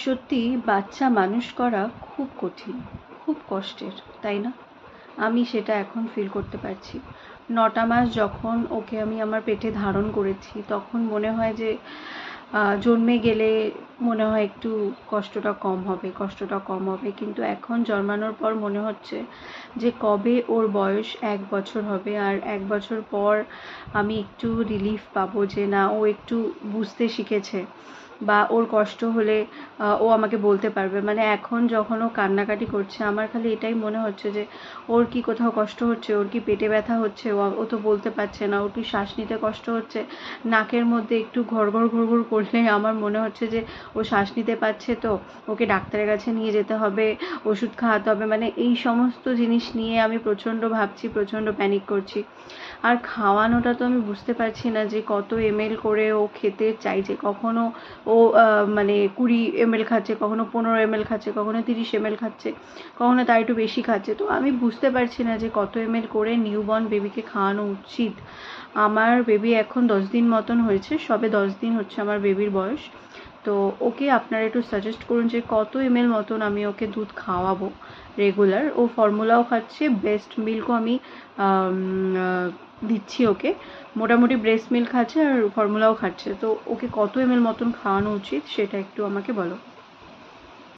সত্যি বাচ্চা মানুষ করা খুব কঠিন, খুব কষ্টের, তাই না? আমি সেটা এখন ফিল করতে পারছি। 9টা মাস যখন ওকে আমি আমার পেটে ধারণ করেছি তখন মনে হয় যে জন্মে গেলে মনে হয় একটু কষ্টটা কম হবে, কষ্টটা কম হবে, কিন্তু এখন জন্মানোর পর মনে হচ্ছে যে কবে ওর বয়স 1 বছর হবে আর 1 বছর পর আমি একটু রিলিফ পাবো যে না, ও একটু বুঝতে শিখেছে বা ওর কষ্ট হলে ও আমাকে বলতে পারবে। মানে এখন যখন ও কান্নাকাটি করছে আমার খালি এটাই মনে হচ্ছে যে ওর কি কোথাও কষ্ট হচ্ছে, ওর কি পেটে ব্যথা হচ্ছে, ও তো বলতে পারছে না, ওর কি শ্বাস নিতে কষ্ট হচ্ছে, নাকের মধ্যে একটু ঘড়ঘড় ঘড়ঘড় করলে আমার মনে হচ্ছে যে ও শ্বাস নিতে পারছে, তো ওকে ডাক্তারের কাছে নিয়ে যেতে হবে, ওষুধ খাওয়াতে হবে। মানে এই সমস্ত জিনিস নিয়ে আমি প্রচণ্ড ভাবছি, প্রচণ্ড প্যানিক করছি। আর খাওয়ানোটা তো আমি বুঝতে পারছি না যে কত ml করে ও খেতে চাইছে। কখনো ও মানে 20 ml খাচ্ছে, কখনো 15 ml খাচ্ছে, কখনো 30 ml খাচ্ছে, কখনো তার একটু বেশি খাচ্ছে। তো আমি বুঝতে পারছি না যে কত ml করে নিউবর্ন বেবিকে খাওয়ানো উচিত। আমার বেবি এখন 10 দিন মতন হয়েছে, সবে 10 দিন হচ্ছে আমার বেবির বয়স। তো ওকে আপনারা একটু সাজেস্ট করুন যে কত ml মতন আমি ওকে দুধ খাওয়াবো রেগুলার। ও ফর্মুলাও খাচ্ছে, ব্রেস্ট মিল্কও আমি দিচ্ছি ওকে। মোটামুটি ব্রেস্ট মিল্ক খাচ্ছে আর ফর্মুলাও খাচ্ছে। তো ওকে কত ml মতন খাওয়ানো উচিত সেটা একটু আমাকে বলো।